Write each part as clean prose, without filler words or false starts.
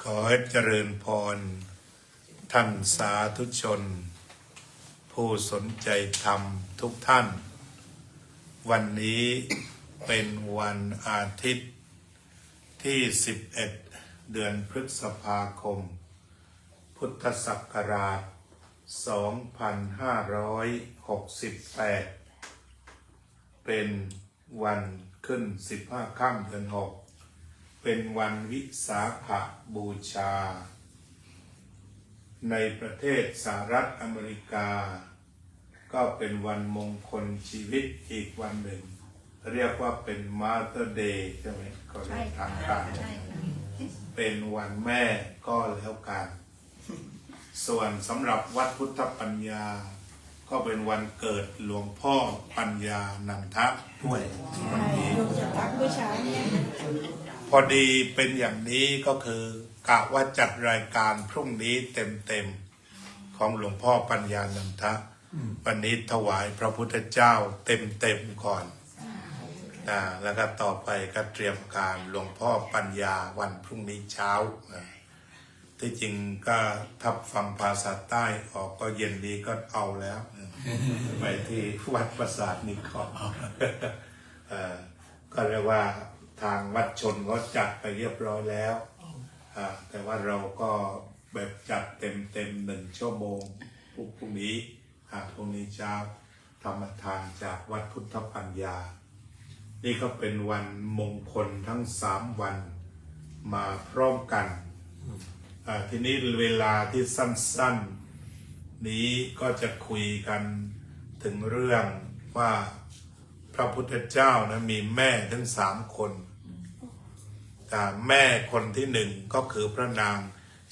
ขอให้เจริญพรท่านสาธุชนผู้สนใจธรรมทุกท่าน วันนี้เป็นวันอาทิตย์ที่ 11 เดือนพฤษภาคม พุทธศักราช 2568 เป็นวันขึ้น 15 ค่ำเดือน 6 เป็นวันวิสาขบูชาในประเทศสหรัฐอเมริกาก็เป็นวันมงคลชีวิตอีกวันหนึ่งเรียกว่าเป็น Mother Day ใช่ไหมก็เรียกทางการเป็นวันแม่ก็แล้วกันส่วนสำหรับวัดพุทธปัญญาก็เป็นวันเกิดหลวงพ่อปัญญานันทะด้วยวันนี้พอดีเป็นอย่างนี้ก็คือกะว่าจัดรายการพรุ่งนี้เต็มๆของหลวงพ่อปัญญานันทะวันนี้ถวายพระพุทธเจ้าเต็มๆก่อนแล้วก็ต่อไปก็เตรียมการหลวงพ่อปัญญาวันพรุ่งนี้เช้าที่จริงก็ถ้าฟังภาษาใต้ออกก็เย็นดีก็เอาแล้วไปที่วัดประสาทนิคมก็เรียกว่าทางวัดชนก็จัดไปเรียบร้อยแล้วแต่ว่าเราก็แบบจัดเต็ม1 ชั่วโมงพรุ่งนี้เช้าธรรมทานจากวัดพุทธปัญญานี่ก็เป็นวันมงคลทั้ง3 วันมาพร้อมกันทีนี้เวลาที่สั้นๆนี้ก็จะคุยกันถึงเรื่องว่าพระพุทธเจ้านะมีแม่ถึง3 คนแม่คนที่1ก็คือพระนาง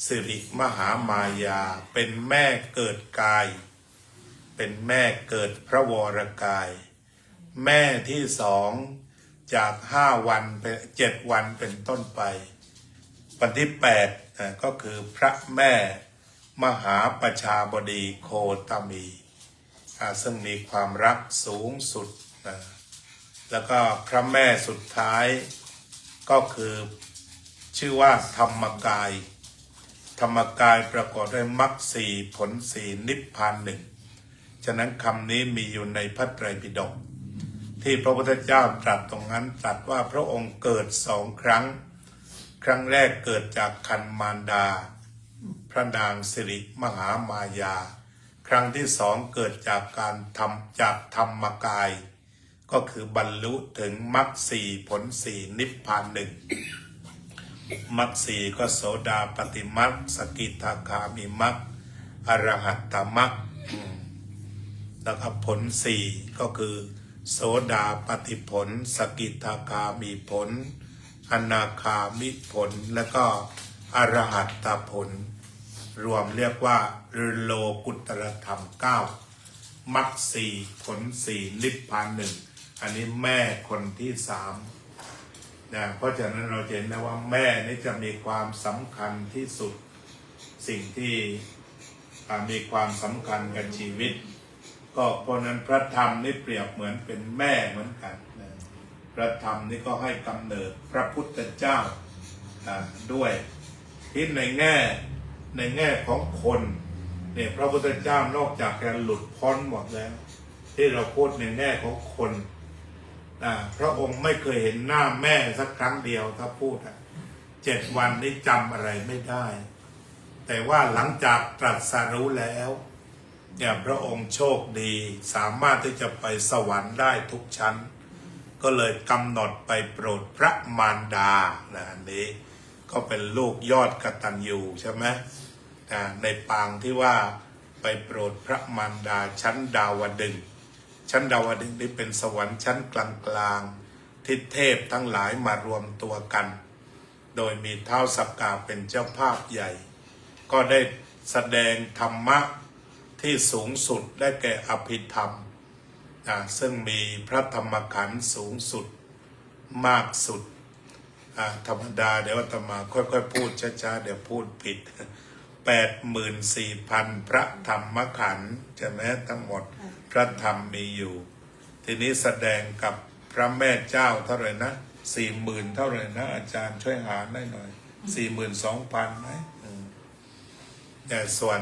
สิริมหามายาเป็นแม่เกิดกายเป็นแม่เกิดพระวรกายแม่ที่2จาก5 วันเป็น7 วันเป็นต้นไปวันที่8ก็คือพระแม่มหาประชาบดีโคตมีซึ่งมีความรักสูงสุดแล้วก็พระแม่สุดท้ายก็คือชื่อว่าธรรมกายประกอบด้วยมรรค4ผล4นิพพาน1ฉะนั้นคำนี้มีอยู่ในพระไตรปิฎกที่พระพุทธเจ้าตรัสตรงนั้นตรัสว่าพระองค์เกิด2 ครั้งครั้งแรกเกิดจากคันมารดาพระนางสิริมหามายาครั้งที่2เกิดจากการจากธรรมกายก็คือบรรลุถึงมรรค4ผล4นิพพาน1มรรค4ก็โสดาปัตติมรรคสกิทาคามิมรรคอรหัตตมรรคแล้วก็ผล4ก็คือโสดาปัตติผลสกิทาคามีผลอนาคามิผลและก็อรหัตตผลรวมเรียกว่าโลกุตตรธรรม9มรรค4ผล4นิพพาน1อันนี้แม่คนที่3เพราะฉะนั้นเราเห็นนะว่าแม่นี่จะมีความสำคัญที่สุดสิ่งที่มีความสำคัญกับชีวิตก็เพราะนั้นพระธรรมนี่เปรียบเหมือนเป็นแม่เหมือนกันพระธรรมนี่ก็ให้กำเนิดพระพุทธเจ้าด้วยที่ในแง่ของคนเนี่ยพระพุทธเจ้านอกจากจะหลุดพ้นหมดแล้วที่เราพูดในแง่ของคนพระองค์ไม่เคยเห็นหน้าแม่สักครั้งเดียวถ้าพูด7 วันนี้จำอะไรไม่ได้แต่ว่าหลังจากตรัสรู้แล้วเนี่ยพระองค์โชคดีสามารถที่จะไปสวรรค์ได้ทุกชั้นก็เลยกำหนดไปโปรดพระมารดาอันนี้ก็เป็นลูกยอดกตัญญูใช่ไหมในปางที่ว่าไปโปรดพระมารดาชั้นดาวดึงส์ชั้นดาวดึงส์นี้เป็นสวรรค์ชั้นกลางที่เทพทั้งหลายมารวมตัวกันโดยมีท้าวสักกะเป็นเจ้าภาพใหญ่ก็ได้แสดงธรรมะที่สูงสุดได้แก่อภิธรรมซึ่งมีพระธรรมขันธ์สูงสุดมากสุดธรรมดาเดี๋ยวอาตมาค่อยๆพูดช้าๆเดี๋ยวพูดผิด 84,000 พระธรรมขันธ์ใช่ไหมทั้งหมดพระธรรมมีอยู่ทีนี้แสดงกับพระแม่เจ้าเท่าไหร่นะ 40,000 เท่าไหร่นะอาจารย์ช่วยหาได้หน่อย 42,000ไหมแต่ส่วน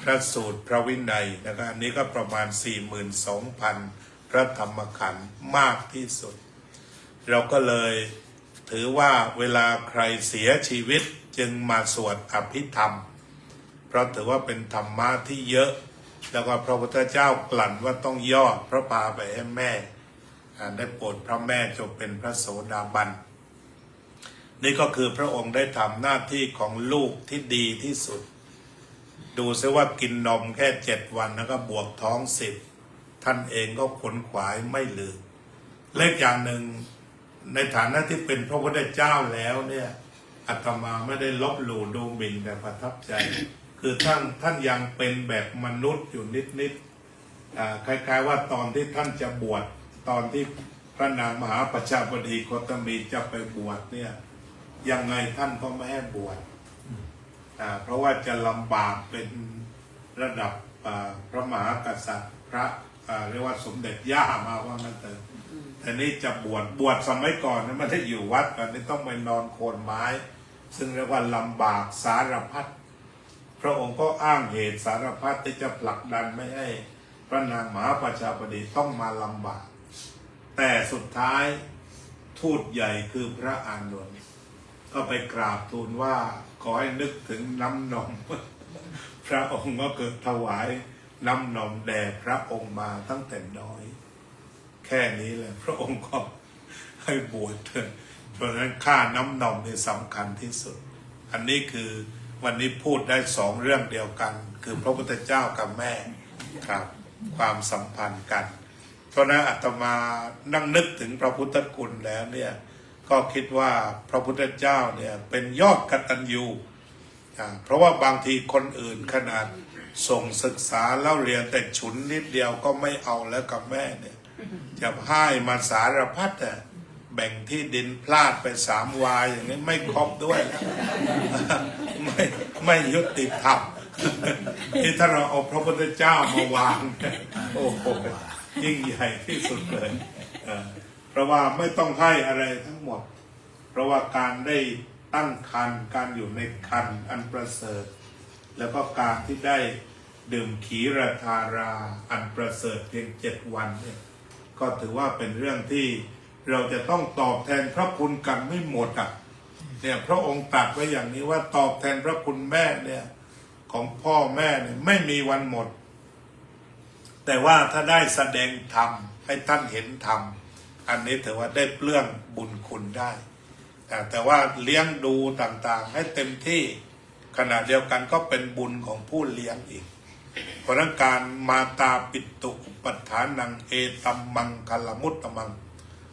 พระสูตรพระวินัยนะครับอันนี้ก็ประมาณ 42,000 พระธรรมขันธ์มากที่สุด เราก็เลยถือว่าเวลาใครเสียชีวิตจึงมาสวดอภิธรรม เพราะถือว่าเป็นธรรมะที่เยอะ แล้วก็พระพุทธเจ้ากลั่นว่าต้องยอดพระพาไปให้แม่ได้โปรดพระแม่จงเป็นพระโสดาบันนี่ก็คือพระองค์ได้ทำหน้าที่ของลูกที่ดีที่สุดดูซิว่ากินนมแค่7 วันแล้วก็บวกท้อง10ท่านเองก็ขนขวายไม่ลืมเล็กอย่างหนึ่งในฐานะที่เป็นพระพุทธเจ้าแล้วเนี่ยอาตมาไม่ได้ลบหลู่ดูหมิ่นแต่ประทับใจคือท่านยังเป็นแบบมนุษย์อยู่นิดคล้ายๆว่าตอนที่ท่านจะบวชตอนที่พระนางมหาประชาบดีโคตมีจะไปบวชเนี่ยยังไงท่านก็ไม่ให้บวชเพราะว่าจะลำบากเป็นระดับพระมหากษัตริย์พระเรียกว่าสมเด็จย่ามาว่างั้นเถอะแต่นี่จะบวชสมัยก่อนนั้นไม่ได้อยู่วัดตอนนี้ต้องไปนอนโคนไม้ซึ่งเรียกว่าลำบากสารพัดพระองค์ก็อ้างเหตุสารพัดที่จะผลักดันไม่ให้พระนางมหาประชาบดีต้องมาลำบากแต่สุดท้ายทูตใหญ่คือพระอานนท์ก็ไปกราบทูลว่าขอให้นึกถึงน้ำนม พระองค์ก็เกิดถวายน้ำนมแด่พระองค์มาตั้งแต่น้อยแค่นี้เลยพระองค์ก็ให้บวชเถอะเพราะฉะนั้นค่าน้ำนมนี่สำคัญที่สุดอันนี้คือวันนี้พูดได้2 เรื่องเดียวกันคือพระพุทธเจ้ากับแม่ครับความสัมพันธ์กันเพราะนั้นอาตมานั่งนึกถึงพระพุทธคุณแล้วเนี่ยก็คิดว่าพระพุทธเจ้าเนี่ยเป็นยอดกตัญญูเพราะว่าบางทีคนอื่นขนาดส่งศึกษาเล่าเรียนแต่ฉุนนิดเดียวก็ไม่เอาแล้วกับแม่เนี่ยจะให้มาสารพัดแบ่งที่ดินพลาดไป3 วาอย่างนี้ไม่ครบด้วยนะไม่ยุติธรรมที่ถ้าเราเอาพระพุทธเจ้ามาวางโอ้โหยิ่งใหญ่ที่สุดเลยเพราะว่าไม่ต้องให้อะไรทั้งหมดเพราะว่าการได้ตั้งครรภ์การอยู่ในครรภ์อันประเสริฐแล้วก็การที่ได้ดื่มขีรธาราอันประเสริฐเพียง7 วันเนี่ยก็ถือว่าเป็นเรื่องที่เราจะต้องตอบแทนพระคุณกันไม่หมดเนี่ยพระองค์ตรัสไว้อย่างนี้ว่าตอบแทนพระคุณแม่เนี่ยของพ่อแม่เนี่ยไม่มีวันหมดแต่ว่าถ้าได้แสดงธรรมให้ท่านเห็นธรรมอันนี้ถือว่าได้เปลื้องบุญคุณได้แต่ว่าเลี้ยงดูต่างๆให้เต็มที่ขณะเดียวกันก็เป็นบุญของผู้เลี้ยงอีกเพราะนั้นการมาตาปิตุอุปัฏฐานังเอตัมมังคลมุตตมัง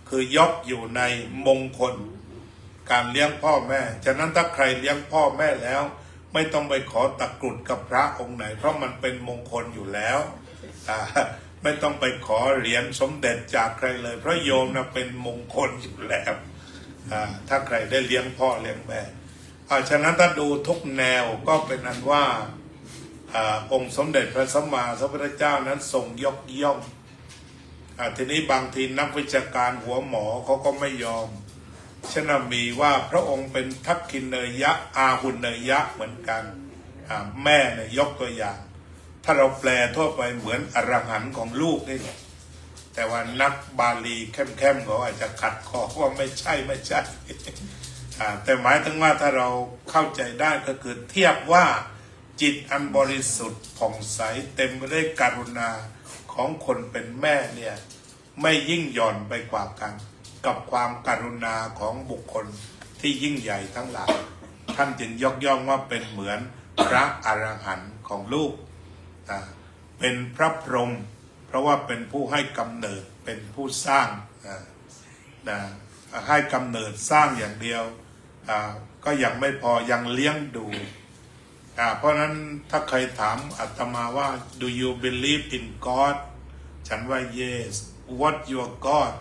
คือยกอยู่ในมงคลการเลี้ยงพ่อแม่ฉะนั้นถ้าใครเลี้ยงพ่อแม่แล้วไม่ต้องไปขอตะกรุดกับพระองค์ไหนเพราะมันเป็นมงคลอยู่แล้วไม่ต้องไปขอเหรียญสมเด็จจากใครเลยเพราะโยมนะเป็นมงคลอยู่แล้วถ้าใครได้เลี้ยงพ่อเลี้ยงแม่ฉะนั้นถ้าดูทุกแนวก็เป็นอันว่าองค์สมเด็จพระสัมมาสัมพุทธเจ้านั้นทรงยกย่องทีนี้บางทีนักวิชาการหัวหมอเขาก็ไม่ยอมฉะนั้นมีว่าพระองค์เป็นทักขินเนยยะอาหุนเนยยะเหมือนกันแม่เนี่ยยกตัวอย่างถ้าเราแปลทั่วไปเหมือนอรหันต์ของลูกนี่แหละแต่ว่านักบาลีเข้มๆเขาอาจจะขัดคอว่าไม่ใช่ แต่หมายถึงว่าถ้าเราเข้าใจได้ก็คือเทียบว่าจิตอันบริสุทธิ์ผ่องใสเต็มไปด้วยกรุณาของคนเป็นแม่เนี่ยไม่ยิ่งหย่อนไปกว่ากันกับความกรุณาของบุคคลที่ยิ่งใหญ่ทั้งหลายท่านจึงยกย่องว่าเป็นเหมือนพระอรหันต์ของลูกเป็นพระพรหมเพราะว่าเป็นผู้ให้กำเนิดเป็นผู้สร้างให้กำเนิดสร้างอย่างเดียวก็ยังไม่พอยังเลี้ยงดูเพราะนั้นถ้าใครถามอาตมาว่า do you believe in God ฉันว่า yes what your God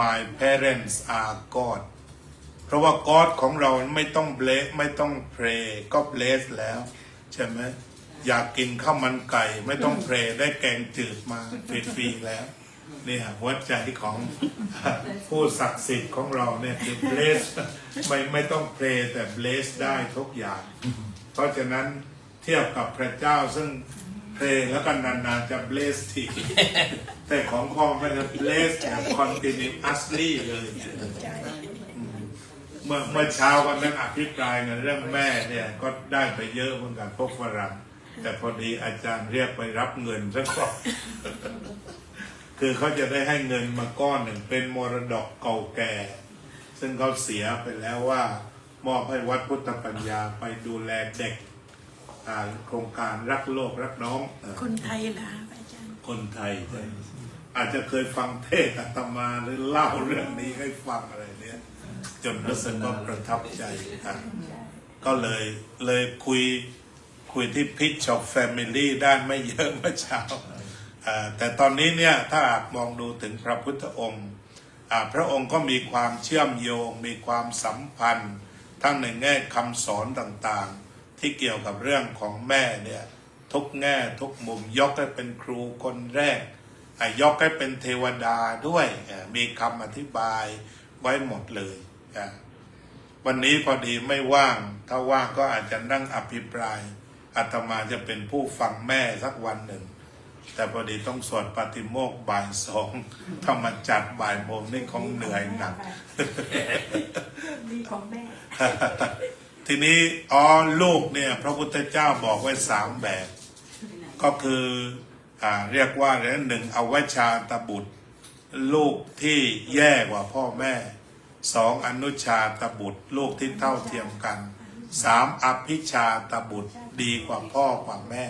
my parents are God เพราะว่า God ของเราไม่ต้องไม่ต้อง pray ก็ bless แล้วใช่ไหมอยากกินข้าวมันไก่ไม่ต้อง pray ได้แกงจืดมาฟรีๆแล้ว เนี่ยหัวใจของผู้ศักดิ์สิทธิ์ของเราเนี่ยคือ bless ไม่ต้องเพลแต่ bless ได้ทุกอย่างเพราะฉะนั้นเทียบกับพระเจ้าซึ่งเพลงแล้วก็นานๆจะ bless ทีแต่ของพ่อมันจะ bless แบบ continuously เลยเมื่อเช้าวันนั้นอภิปรายกันเรื่องแม่เนี่ยก็ได้ไปเยอะเหมือนกันพวกฝรั่งแต่พอดีอาจารย์เรียกไปรับเงินซะก่อนคือเขาจะได้ให้เงินมาก้อนหนึ่งเป็นมรดกเก่าแก่ซึ่งเขาเสียไปแล้วว่ามอบให้วัดพุทธปัญญาไปดูแลเด็กโครงการรักโลกรักน้องคนไทยล่ะอาจารย์คนไทยอาจจะเคยฟังเทศน์อาตมาหรือเล่าเรื่องนี้ให้ฟังอะไรเนี่ยจนรู้สึกว่าประทับใจก็เลยคุยที่พิชช็อปแฟมิลี่ได้ไม่เยอะเมื่อเช้าแต่ตอนนี้เนี่ยถ้ามองดูถึงพระพุทธองค์พระองค์ก็มีความเชื่อมโยงมีความสัมพันธ์ทั้งในแง่คำสอนต่างๆที่เกี่ยวกับเรื่องของแม่เนี่ยทุกแง่ทุกมุมยกให้เป็นครูคนแรกยกให้เป็นเทวดาด้วยมีคำอธิบายไว้หมดเลยวันนี้พอดีไม่ว่างถ้าว่างก็อาจจะนั่งอภิปรายอาตมาจะเป็นผู้ฟังแม่สักวันหนึ่งแต่พอดีต้องสวดปาฏิโมกข์บ่าย2ถ้ามันจัดบ่ายโมงนี่คงเหนื่อยหนักมีของแม่ ทีนี้ลูกเนี่ยพระพุทธเจ้าบอกไว้3แบบก็คือเรียกว่าหนึ่งอวชาตบุตรลูกที่แย่กว่าพ่อแม่2อนุชาตบุตรลูกที่เท่าเทียมกัน3อภิชาตบุตรดีกว่าพ่อกว่าแม่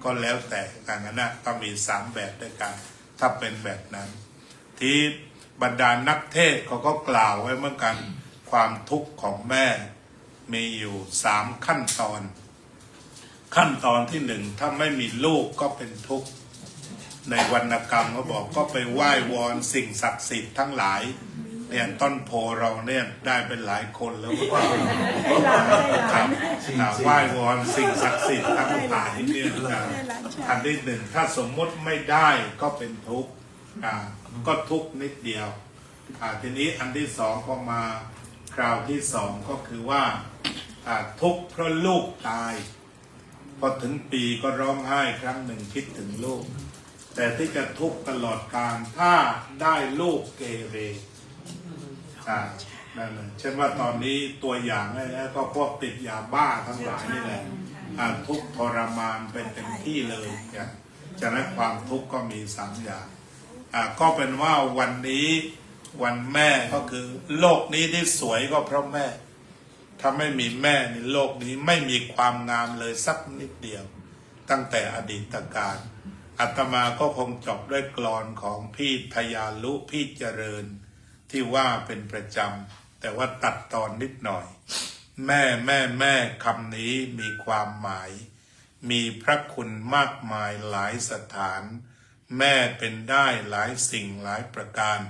ก็แล้วแต่กันนะก็มี3แบบด้วยกันถ้าเป็นแบบนั้นที่บรรดานักเทศเขาก็กล่าวไว้เหมือนกันความทุกข์ของแม่มีอยู่3ขั้นตอนที่1ถ้าไม่มีลูกก็เป็นทุกข์ในวรรณกรรมเขาบอกก็ไปไหว้วอนสิ่งศักดิ์สิทธิ์ทั้งหลายเนี่ยต้นโพเราเนี่ยได้เป็นหลายคนแล้วก็ไหว้วอนสิ่งศักดิ์สิทธิ์ทั้งหลายเนี่ยอันที่1ถ้าสมมติไม่ได้ก็เป็นทุกข์ก็ทุกข์นิดเดียวทีนี้อันที่2พอมาคราวที่2ก็คือว่าทุกข์เพราะลูกตายพอถึงปีก็ร้องไห้ครั้งหนึ่งคิดถึงลูกแต่ที่จะทุกข์ตลอดกาลถ้าได้ลูกเกเรนั่นเช่นว่าตอนนี้ตัวอย่างแล้วก็พวกติดยาบ้าทั้งหลายนี่แหละทุกข์ทรมานเป็นเต็มที่เลยฉะนั้นความทุกข์ก็มี3อย่างก็เป็นว่าวันนี้วันแม่ก็คือโลกนี้ที่สวยก็เพราะแม่ถ้าไม่มีแม่ในโลกนี้ไม่มีความงามเลยสักนิดเดียวตั้งแต่อดีตการอาตมาก็คงจบด้วยกลอนของพี่ทยาลุพี่เจริญที่ว่าเป็นประจำแต่ว่าตัดตอนนิดหน่อยแม่คำนี้มีความหมายมีพระคุณมากมายหลายสถานแม่เป็นได้หลายสิ่งหลายประการ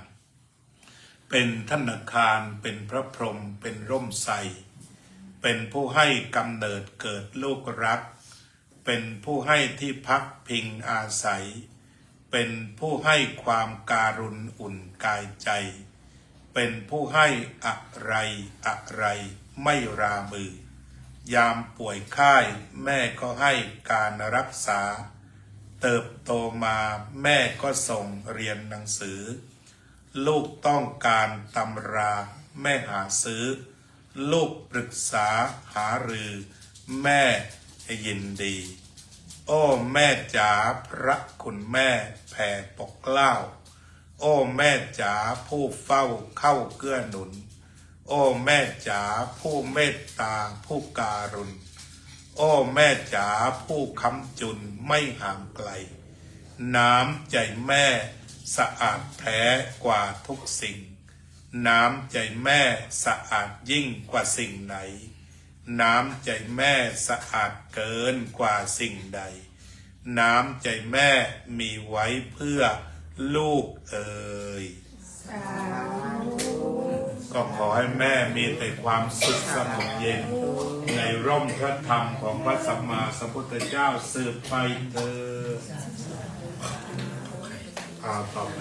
เป็นธนาคารเป็นพระพรหมเป็นร่มไทรเป็นผู้ให้กำเนิดเกิดลูกรักเป็นผู้ให้ที่พักพิงอาศัยเป็นผู้ให้ความการุณอุ่นกายใจเป็นผู้ให้อะไรไม่รามือยามป่วยไข้แม่ก็ให้การรักษาเติบโตมาแม่ก็ส่งเรียนหนังสือลูกต้องการตำราแม่หาซื้อลูกปรึกษาหารือแม่ยินดีโอ้แม่จ๋าพระคุณแม่แผ่ปกเกล้าโอ้แม่จ๋าผู้เฝ้าเข้าเกื้อหนุนโอ้แม่จ๋าผู้เมตตาผู้การุณโอ้แม่จ๋าผู้ค้ำจุนไม่ห่างไกลน้ำใจแม่สะอาดแท้กว่าทุกสิ่งน้ำใจแม่สะอาดยิ่งกว่าสิ่งไหนน้ำใจแม่สะอาดเกินกว่าสิ่งใดน้ำใจแม่มีไว้เพื่อลูกเอ๋ยก็ขอให้แม่มีแต่ความสุขสงบเย็นในร่มพระธรรมของพระสัมมาสัมพุทธเจ้าสืบไปเถิด ข่าวต่อไป